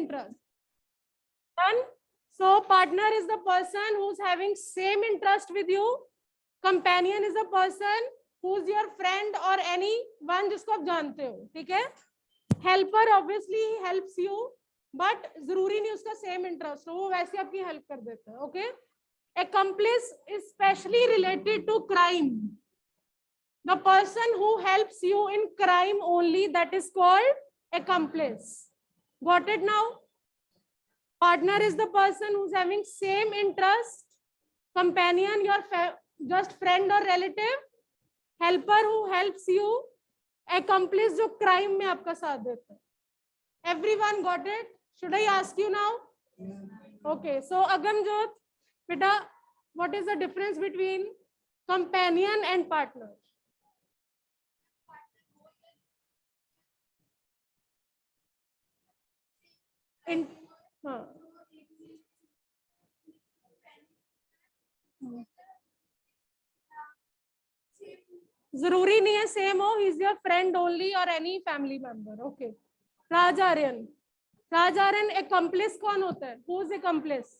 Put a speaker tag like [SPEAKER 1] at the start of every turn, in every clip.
[SPEAKER 1] interest. Done. So partner is the person who's having same interest with you. Companion is a person who's your friend or anyone जिसको आप जानते हो, ठीक है? Helper obviously helps you, but जरूरी नहीं उसका same interest हो, वो वैसे आपकी help कर देता है, okay? Accomplice is specially related to crime. The person who helps you in crime only, that is called accomplice. Got it now? Partner is the person who's having same interest. Companion, your just friend or relative. Helper who helps you. Accomplice जो crime में आपका साथ देता है. Everyone got it? Should I ask you now? Okay. So Agamjot, beta, what is the difference between companion and partner? जरूरी नहीं है same हो. He is your friend only or any family member. Okay. राजार्यन, राजार्यन accomplice कौन होता है? Who is accomplice?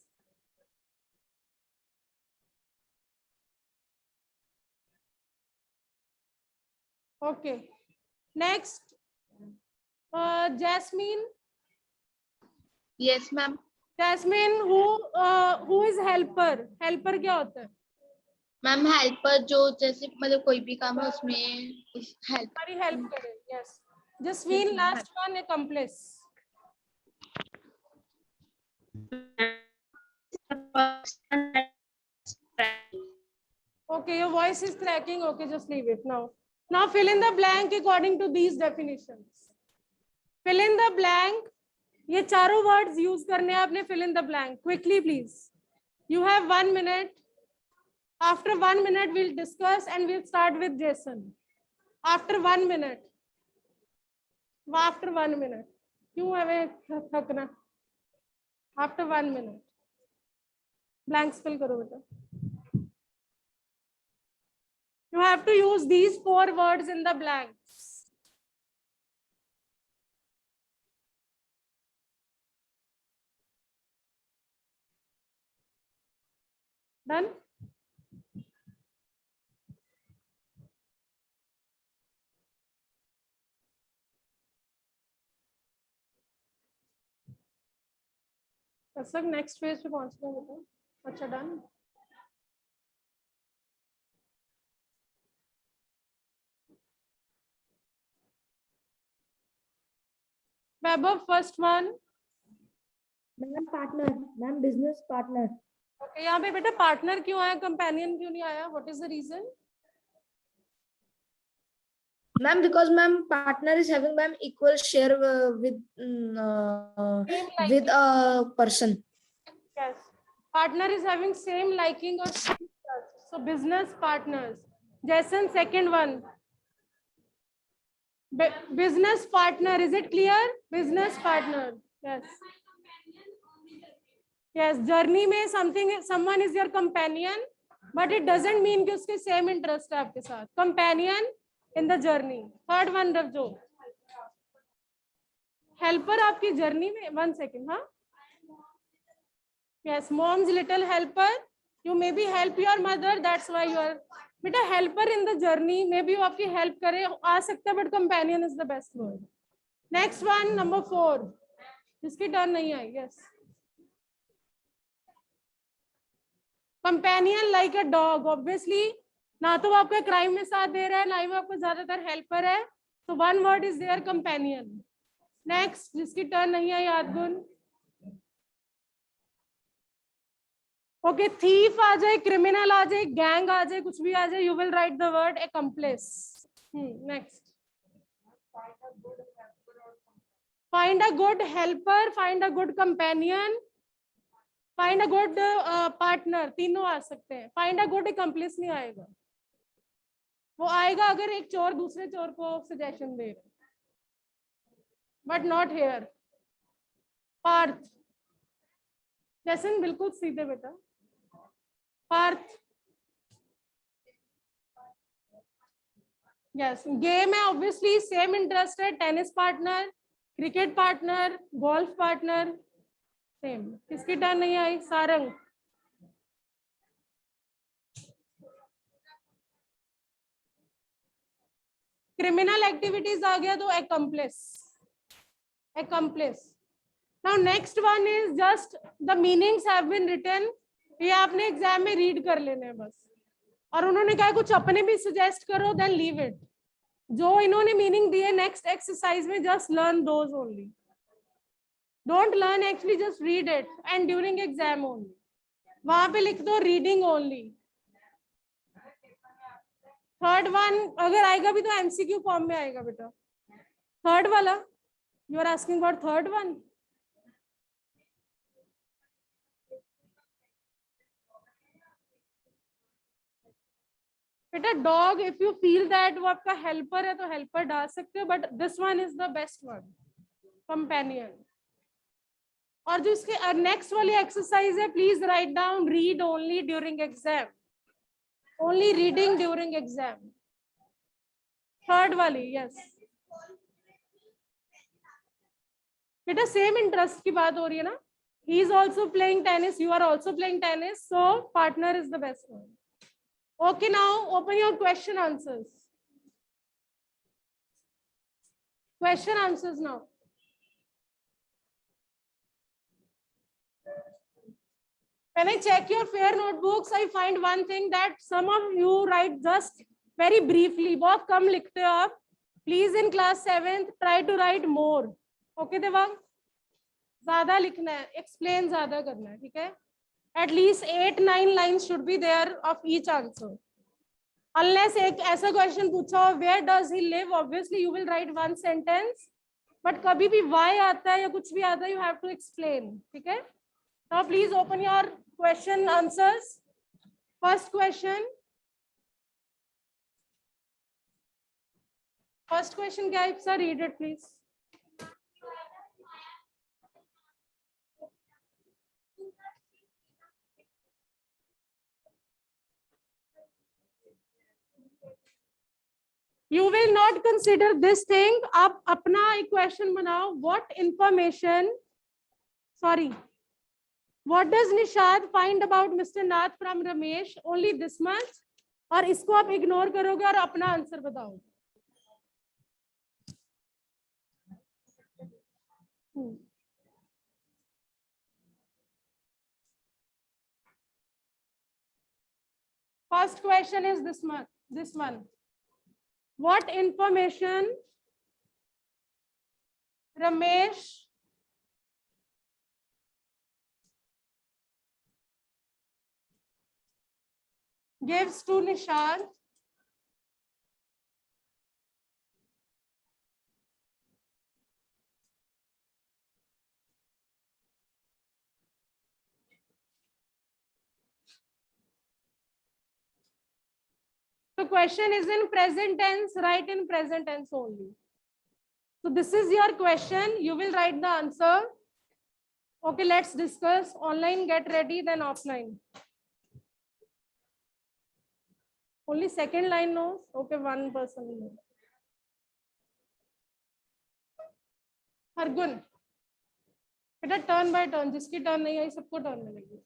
[SPEAKER 1] Okay. Next, Jasmine.
[SPEAKER 2] Yes, ma'am.
[SPEAKER 1] Jasmine, who is helper? Helper क्या होता है?
[SPEAKER 2] मैम हेल्पर जो जैसे मतलब कोई भी काम है उसमें हेल्प
[SPEAKER 1] करे. Yes. Jasmine, last one, accomplice. Okay, your voice is cracking. Okay, just leave it now. Now fill in the blank according to these definitions. Fill in the blank. ये चारों words use करने हैं आपने. Fill in the blank quickly, please. You have 1 minute. After 1 minute, we'll discuss and we'll start with Jason. After 1 minute. After 1 minute. क्यों हमें थकना? After 1 minute. Blanks fill करो बेटा. You have to use these 4 words in the blanks. Done? अच्छा, next phase पे पहुंचना है बेटा. अच्छा, done. Vaibhav, first one.
[SPEAKER 3] Ma'am partner, ma'am business partner.
[SPEAKER 1] Okay, यहाँ पे बेटा पार्टनर क्यों आया, कंपेनियन क्यों नहीं आया? What is the reason?
[SPEAKER 3] Ma'am, because ma'am partner is having ma'am equal share with a person.
[SPEAKER 1] Yes. Partner is having same liking or same trust. So business partners. Jason, second one. Business partner. Is it clear? Business partner. Yes. Yes. Journey में someone is your companion, but it doesn't mean कि उसके same interest है आपके साथ. Companion in the journey. Third one, Ravjo. Helper आपकी journey में. 1 second, हाँ. Yes, mom's little helper. You maybe help your mother. That's why you are. बेटा helper in the journey. Maybe वो आपकी help करे आ सकता है, but companion is the best word. Next one, number 4. इसकी turn नहीं आई. Yes. Companion like a dog. Obviously, ना तो वो आपका crime में साथ दे रहा है, ना ही वो आपको ज्यादातर helper है. So one word is their companion. Next, जिसकी turn नहीं आई आदगुन. ओके, थीफ आ जाए, क्रिमिनल आ जाए, गैंग आ जाए, कुछ भी आ जाए, you will write the word accomplice. Next, find a good helper, find a good companion, find a good partner. तीनों आ सकते हैं. फाइंड अ गुड accomplice नहीं आएगा. वो आएगा अगर एक चोर दूसरे चोर को सजेशन दे, but not here. Parth, Jason बिल्कुल सीधे बेटा. पार्थ, यस. गेम है, ऑब्वियसली सेम इंटरेस्ट है. Tennis partner, cricket partner, golf partner, same. किसकी टर्न नहीं आई? सारंग. क्रिमिनल एक्टिविटीज आ गया तो accomplice. Now next one is just the meanings have been written. ये आपने एग्जाम में रीड कर लेने हैं बस. और उन्होंने कहा कुछ अपने भी सजेस्ट करो, देन लीव इट. जो इन्होंने मीनिंग दिए नेक्स्ट एक्सरसाइज में just learn those only. Don't learn actually, just read it and during exam only. वहां पे लिख दो रीडिंग ओनली. थर्ड वन अगर आएगा भी तो एमसीक्यू फॉर्म में आएगा बेटा. थर्ड वाला you are asking for third one. बेटा dog, if you feel that वो आपका हेल्पर है तो हेल्पर डाल सकते हो, but this one is the best one, companion. और जो इसके नेक्स्ट वाली एक्सरसाइज है, please write down read only during exam. Only reading during exam. Third वाली, यस बेटा सेम इंटरेस्ट की बात हो रही है ना. He is also playing tennis, you are also playing tennis, so partner is the best one. Okay, now open your question answers. Question answers now. When I check your fair notebooks, I find one thing that some of you write just very briefly. बहुत कम लिखते हो आप. Please in class 7th try to write more. Okay Devang? ज़्यादा लिखना है, explain ज़्यादा करना है, ठीक है? At least 8-9 lines should be there of each answer. Unless एक ऐसा question पूछा हो, where does he live? Obviously you will write one sentence. But कभी भी why आता है या कुछ भी आता है, you have to explain. ठीक है? Now please open your question answers. First question. First question क्या है? Sir, read it please. You will not consider this thing. आप अपना एक क्वेश्चन बनाओ. What information? Sorry. What does Nishad find about Mr. Nath from Ramesh? Only this much. और इसको आप ignore करोगे और अपना आंसर बताओ. First question is this one. What information Ramesh gives to Nishad the question is in present tense, write in present tense only. So this is your question, you will write the answer. Okay, let's discuss. Online get ready, then offline. Only second line knows. Okay, one person knows. Hargun, बेटा turn by turn, जिसकी turn नहीं आई सबको turn मिलेगी.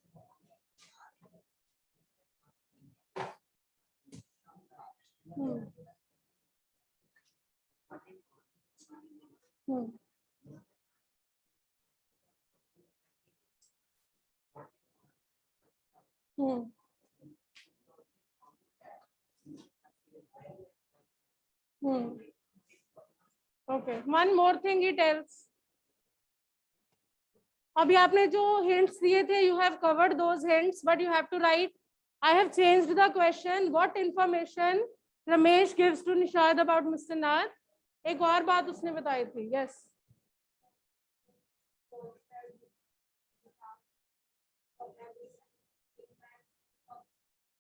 [SPEAKER 1] Okay, one more thing he tells. अभी आपने जो hints दिए थे, you have covered those hints, but you have to write. I have changed the question. What information Ramesh gives to Nishad about Mr. Nath? एक और बात उसने बताई थी. Yes.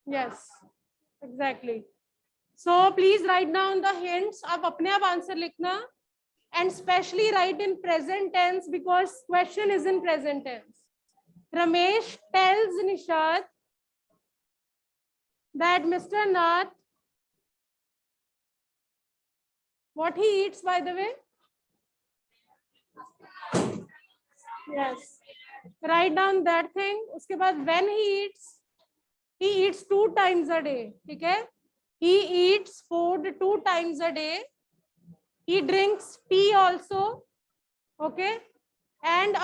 [SPEAKER 1] Yes, exactly. So please write down the hints. आप अपने आप answer लिखना. And specially write in present tense because question is in present tense. Ramesh tells Nishad that Mr. Nath, what he eats by the way? Yes. Write down that thing. उसके बाद when he eats 2 times a day. ठीक है? He eats food 2 times a day. He drinks tea also. Okay? And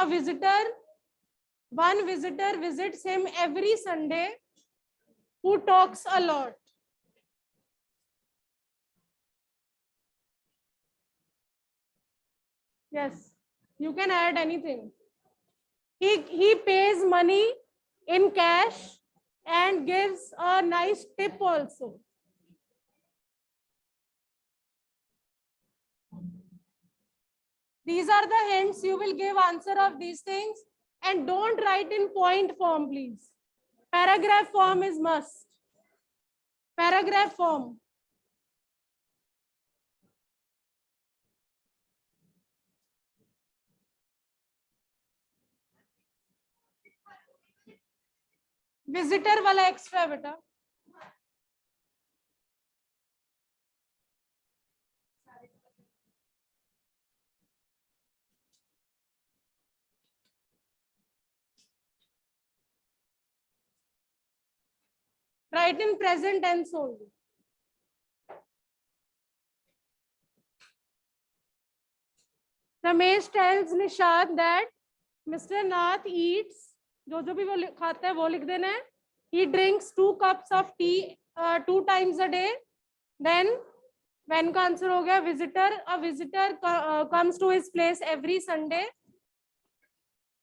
[SPEAKER 1] one visitor visits him every Sunday who talks a lot. Yes, you can add anything. He pays money in cash and gives a nice tip also. These are the hints. You will give answer of these things, and don't write in point form, please. Paragraph form is must. Paragraph form. Visitor वाला extra बेटा. Write in present tense only. Ramesh tells Nishad that Mr. Nath eats, जो भी वो खाता है वो लिख देना है. He drinks 2 cups of tea 2 times a day. Then when का आंसर हो गया visitor. A visitor comes to his place every Sunday.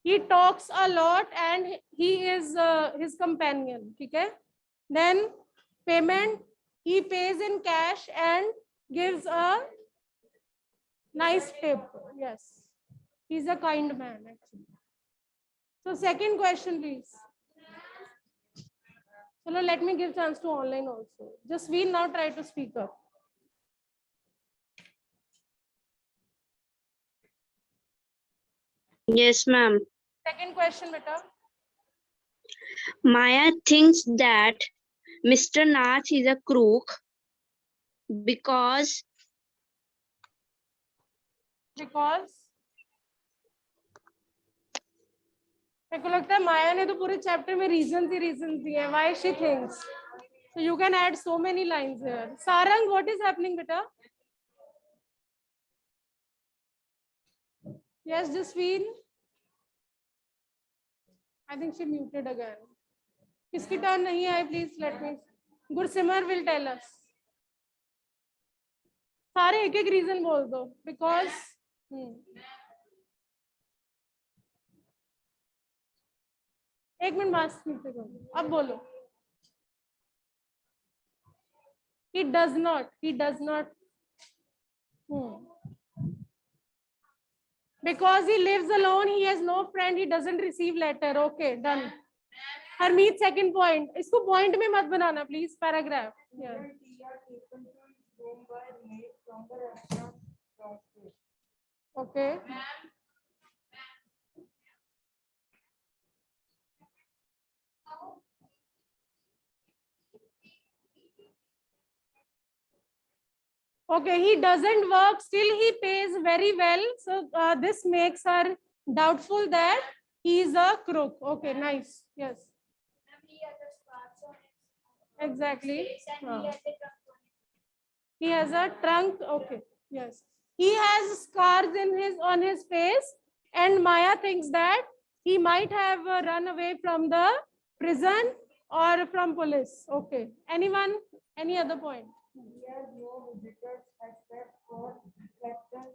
[SPEAKER 1] He talks a lot and he is his companion. ठीक है? Then payment, he pays in cash and gives a nice tip. Yes, he's a kind man actually. So second question, please. So now let me give chance to online also. Just we now try to speak up.
[SPEAKER 4] Yes, ma'am.
[SPEAKER 1] Second question, beta.
[SPEAKER 4] Maya thinks that Mr. Nath is a crook because
[SPEAKER 1] मेरे को लगता है माया ने तो पूरे chapter में reason दिए हैं. Why she thinks. So you can add so many lines here. Sarang, what is happening, beta? Yes, Jasween. I think she muted again. किसकी टर्न नहीं आई? Please let me. Gursimar will tell us. सारे एक reason बोल दो. Because एक minute mask नीचे करो. अब बोलो. He does not. Because he lives alone, he has no friend, he doesn't receive letter. Okay, done. Harmeet, second point. इसको point में मत बनाना, please. Paragraph. Yeah. Okay. Okay, he doesn't work, still he pays very well. So this makes her doubtful that he is a crook. Okay, nice. Yes. Exactly. He has a trunk. Okay. Yes. He has scars on his face, and Maya thinks that he might have run away from the prison or from police. Okay. Anyone? Any other point?
[SPEAKER 5] He has no visitors except for Captain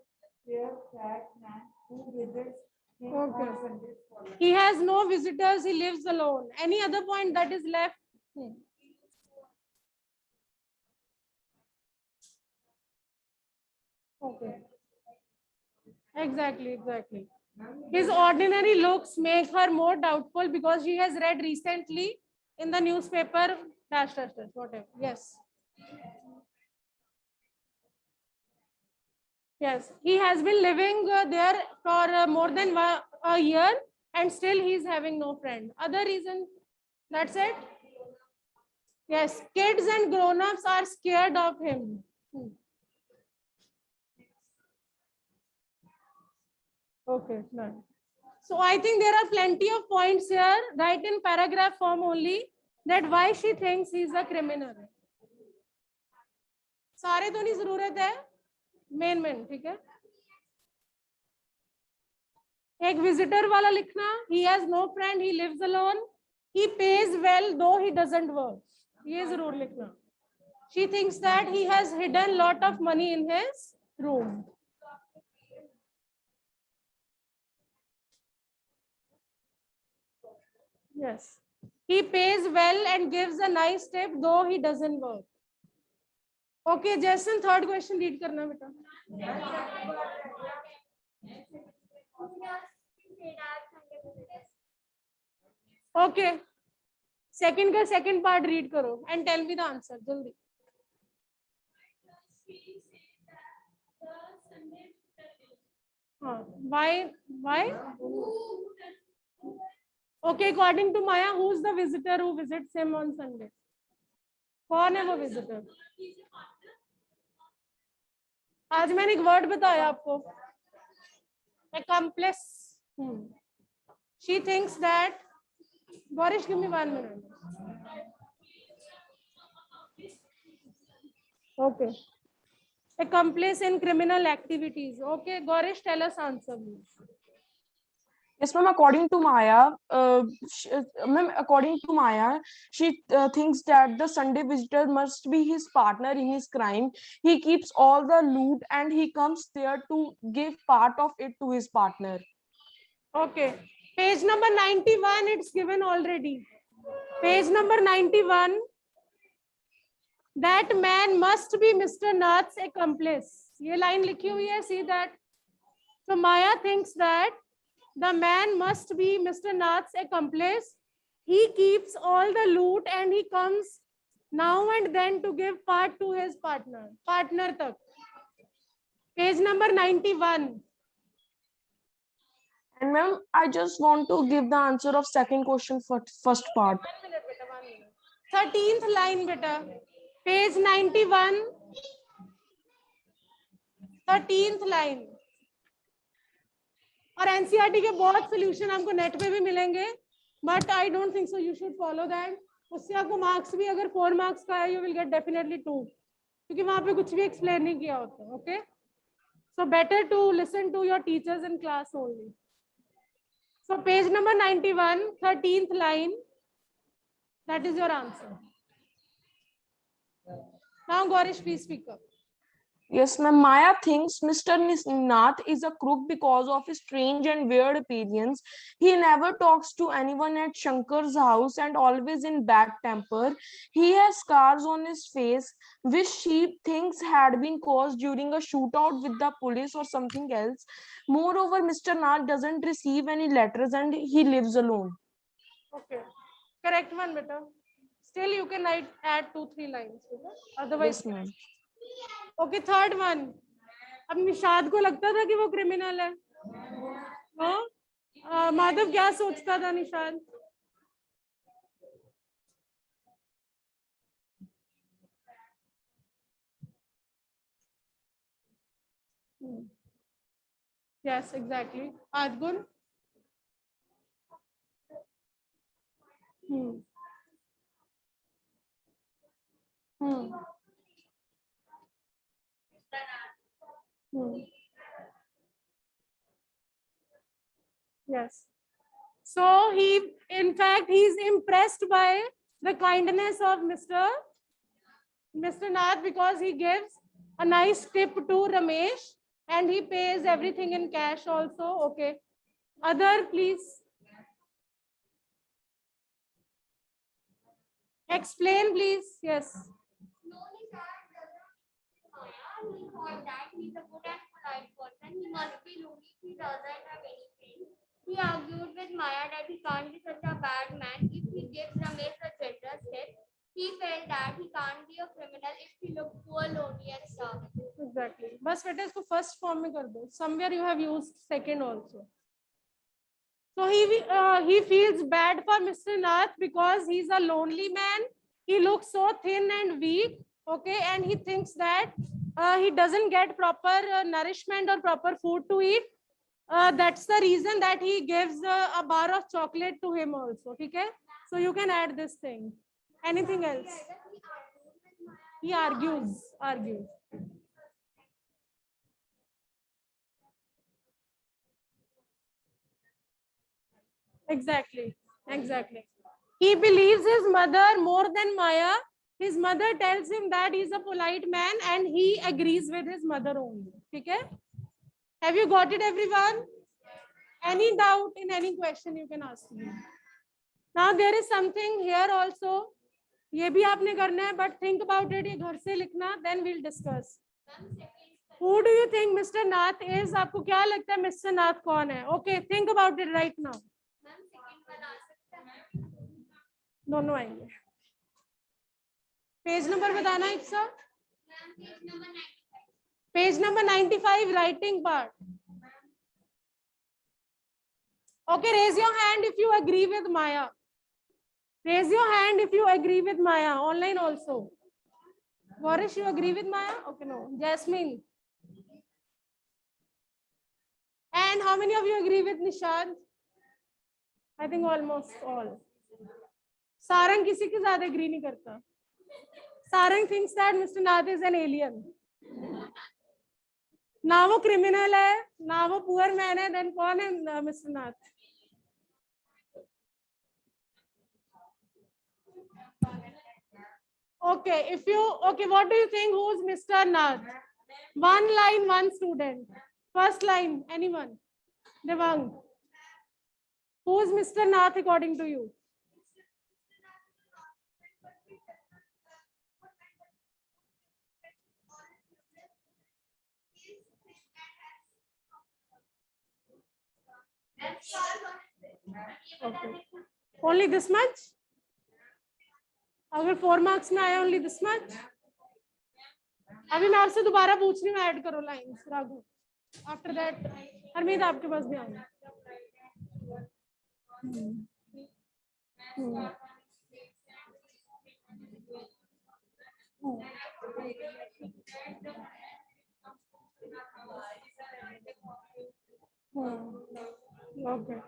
[SPEAKER 5] Fair Fat Man who visits him
[SPEAKER 1] Okay.
[SPEAKER 5] on Sundays for lunch.
[SPEAKER 1] He has no visitors. He lives alone. Any other point that is left? Okay. Exactly. His ordinary looks make her more doubtful because she has read recently in the newspaper, whatever. Yes. Yes, he has been living there for more than a year and still he is having no friend. Other reason? That's it? Yes, kids and grown-ups are scared of him. Okay, done. So I think there are plenty of points here. Write in paragraph form only that why she thinks he is a criminal. सारे तो नहीं जरूरत है, main ठीक है. एक visitor वाला लिखना. He has no friend, he lives alone, he pays well though he doesn't work. ये जरूर लिखना. She thinks that he has hidden lot of money in his room. Yes. He pays well and gives a nice tip though he doesn't work. Okay, Jason, third question read करना बेटा. Okay. Second part read करो and tell me the answer जल्दी. Why? Okay, according to Maya, who's the visitor who visits him on Sunday? कौन है वो visitor? आज मैंने एक word बताया आपको. Accomplice. She thinks that. Gorish, give me 1 minute. Okay. Accomplice in criminal activities. Okay, Gorish, tell us answer, please.
[SPEAKER 6] Yes, ma'am. According to Maya, she thinks that the Sunday visitor must be his partner in his crime. He keeps all the loot and he comes there to give part of it to his partner.
[SPEAKER 1] Okay. Page number 91, it's given already. Page number 91. That man must be Mr. Nath's accomplice. ये line लिखी हुई है, see that. So Maya thinks that the man must be Mr. Nath's accomplice. He keeps all the loot and he comes now and then to give part to his partner. Partner tak. Page number 91.
[SPEAKER 6] And ma'am, I just want to give the answer of second question for first part.
[SPEAKER 1] 13th line beta. Page 91. 13th line. और NCERT के बहुत solution आपको net पे भी मिलेंगे, but I don't think so you should follow that. उससे आपको marks भी अगर 4 मार्क्स का है, यू विल गेट डेफिनेटली 2, क्योंकि वहां पे कुछ भी एक्सप्लेन नहीं किया होता. Okay, so better to listen to your teachers in class only. So page number 91, 13th line, that is your answer. Now Gorish, please speak up.
[SPEAKER 6] Yes, ma'am. Maya thinks Mr. Nath is a crook because of his strange and weird appearance. He never talks to anyone at Shankar's house and always in bad temper. He has scars on his face, which she thinks had been caused during a shootout with the police or something else. Moreover, Mr. Nath doesn't receive any letters and he lives alone.
[SPEAKER 1] Okay, correct one, beta. Still, you can add 2-3 lines. Otherwise,
[SPEAKER 6] yes, ma'am.
[SPEAKER 1] Okay, third one. अब निशाद को लगता था कि वो criminal है. माधव क्या सोचता था निशाद? Yes, exactly. आजगुन. Yes. So in fact, he's impressed by the kindness of Mr. Nath because he gives a nice tip to Ramesh and he pays everything in cash also. Okay. Other, please. Explain, please. Yes.
[SPEAKER 2] He thought that he's a good and polite person. He must be lonely if he doesn't have any friends. He argued with Maya that he can't be such a bad man if he gives Ramesh a generous tip. He felt that he can't be a criminal if he looked poor, lonely and starving.
[SPEAKER 1] Exactly. बस बेटा इसको first form में कर दो. Somewhere you have used second also. So he feels bad for Mr. Nath because he's a lonely man. He looks so thin and weak. Okay, and he thinks that he doesn't get proper nourishment or proper food to eat. that's the reason that he gives a bar of chocolate to him also. Okay, so you can add this thing. Anything else? He argues. Exactly. He believes his mother more than Maya. His mother tells him that he's a polite man and he agrees with his mother only. Okay? Have you got it, everyone? Any doubt in any question you can ask me. Now there is something here also. ये भी आपने करना है, but think about it. ये घर से लिखना, then we'll discuss. Who do you think Mr. Nath is? आपको क्या लगता है Mr. Nath कौन है? Okay, think about it right now. दोनों आएंगे. पेज नंबर बताना Ipsa. Page number 95 writing part. Okay, raise your hand if you agree with Maya. Raise your hand if you agree with Maya. Online also. Varish, you agree with Maya? Okay, no. Jasmine. And how many of you agree with Nishad? I think almost all. Sarang किसी के साथ agree नहीं करता. Sarang thinks that Mr. Nath is an alien. ना वो criminal है, ना वो poor man है, then कौन है Mr. Nath? Okay, what do you think? Who's Mr. Nath? One line, one student. First line, anyone? Devang. Who's Mr. Nath according to you? Okay. Only this much? अगर 4 marks में आया only this much? अभी मैं आपसे दोबारा पूछ रही हूँ, ऐड करो lines Raghu. After that, Harmeet आपके पास भी आएंगे. Okay.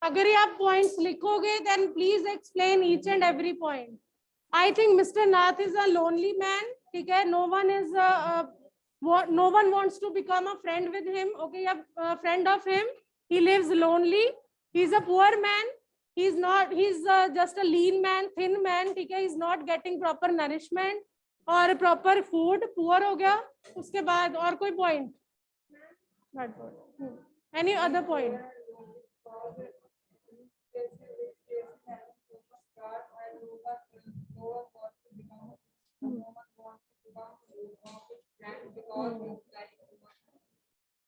[SPEAKER 1] अगर ये आप पॉइंट्स लिखोगे then please explain each and every point. I think Mr. Nath is a lonely man. ठीक है, no one wants to become a friend with him. Okay, a friend of him. He lives lonely. He's a poor man. He's just a lean man, thin man. ठीक है, he's not getting proper nourishment और proper food. Poor हो गया. उसके बाद और कोई point? Any other point?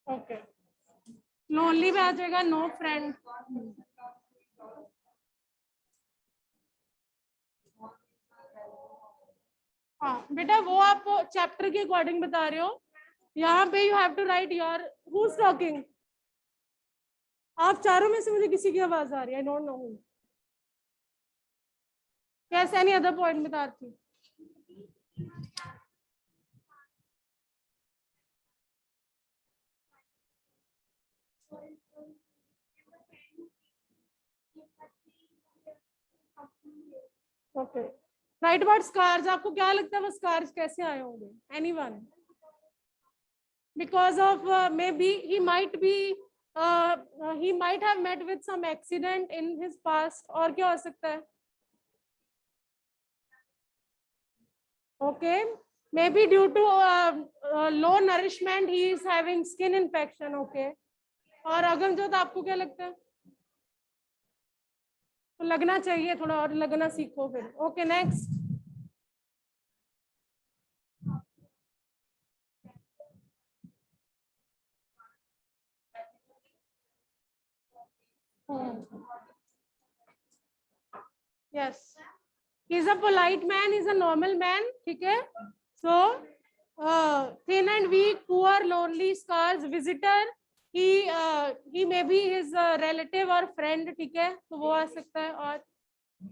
[SPEAKER 1] Okay. Lonely में आ जाएगा no friend. हाँ बेटा वो आप चैप्टर के अकॉर्डिंग बता रहे हो. यहाँ पे you have to write your who's talking. आप चारों में से मुझे किसी की आवाज आ रही है. I don't know who. Yes, any other point बता रही. Okay. Write about scars. आपको क्या लगता है वो scars कैसे आए होंगे? Anyone? Because of maybe he might have met with some accident in his past. और क्या हो सकता है? Okay. Maybe due to low nourishment he is having skin infection. Okay. और अगमजोत आपको क्या लगता है? तो लगना चाहिए, थोड़ा और लगना सीखो फिर. Okay next. Yes, he is a polite man, he is a normal man. ठीक है. So thin and weak, poor, lonely, scars, visitor. He may be his relative or friend. ठीक है, तो वो आ सकता है. और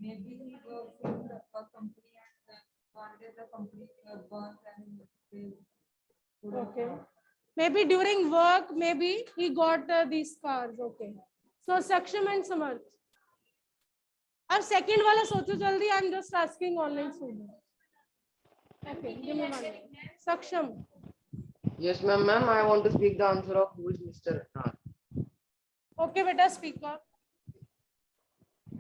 [SPEAKER 5] maybe he works in a company and one day the company burns and he
[SPEAKER 1] Okay. Maybe during work, maybe he got these scars. Okay. So Saksham and Samarth. अब second वाला सोचो जल्दी. I'm just asking online student. Okay, give me 1 minute. Saksham.
[SPEAKER 7] Yes, ma'am. Ma'am, I want to speak the answer of who is Mr. Nath.
[SPEAKER 1] Okay, beta, speak up.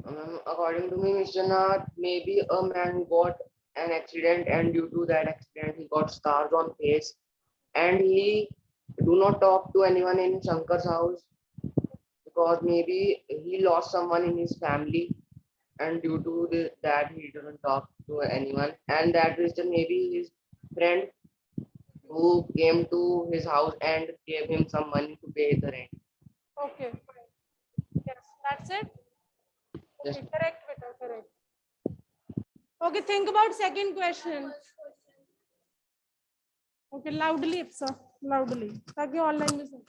[SPEAKER 7] Ma'am, according to me, Mr. Nath may be a man who got an accident, and due to that accident, he got scars on face, and he do not talk to anyone in Shankar's house because maybe he lost someone in his family, and due to that he doesn't talk to anyone, and that reason maybe his friend who came to his house and gave him some money to pay the rent.
[SPEAKER 1] Okay. Yes, that's it.
[SPEAKER 7] Yes.
[SPEAKER 1] Okay, correct, beta, correct. Okay, think about second question. Okay, loudly, Ipsa, loudly. ताकि online में सुन.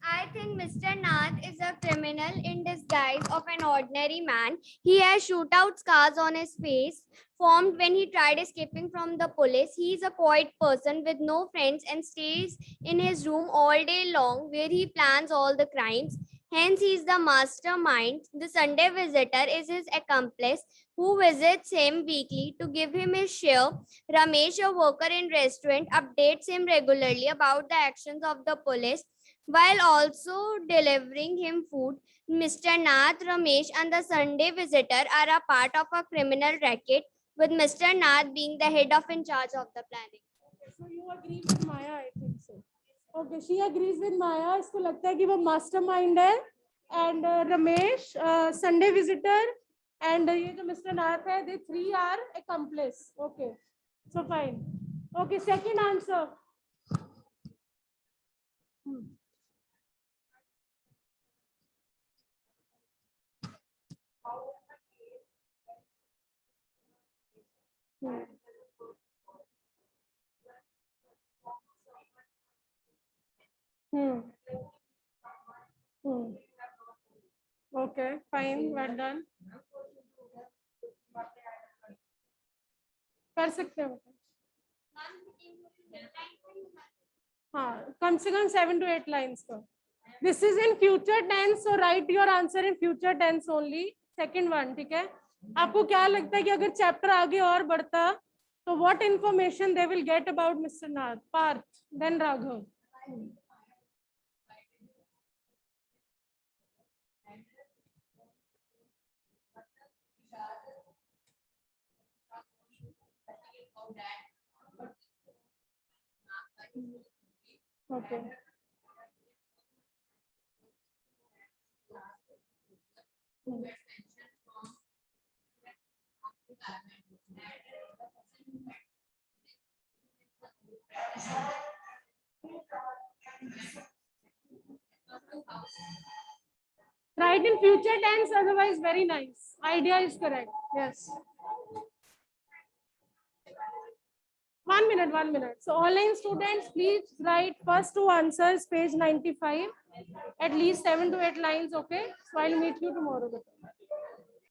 [SPEAKER 2] I think Mr. Nath is a criminal in disguise of an ordinary man. He has shootout scars on his face, formed when he tried escaping from the police. He is a quiet person with no friends and stays in his room all day long, where he plans all the crimes. Hence, he is the mastermind. The Sunday visitor is his accomplice, who visits him weekly to give him his share. Ramesh, a worker in restaurant, updates him regularly about the actions of the police, while also delivering him food. Mr. Nath, Ramesh, and the Sunday visitor are a part of a criminal racket, with Mr. Nath being the head of in charge of the planning.
[SPEAKER 1] So you agree with Maya, I think so. Okay, she agrees with Maya. इसको लगता है कि वो mastermind है. And Ramesh, Sunday visitor, and ये जो Mr. Nath है, they three are accomplice. Okay, so fine. Okay, second answer. Okay, fine, well done. कर सकते हो. हाँ, कम से कम 7 to 8 lines का. This is in future tense, so write your answer in future tense only. Second one, ठीक है? आपको क्या लगता है कि अगर चैप्टर आगे और बढ़ता, तो what information they will get about Mr. Nath? Parth, then Raghav. Okay. Write in future tense, otherwise very nice. Idea is correct. Yes. 1 minute, 1 minute. So online students, please write first two answers, page 95, at least 7 to 8 lines. Okay. So I'll meet you tomorrow.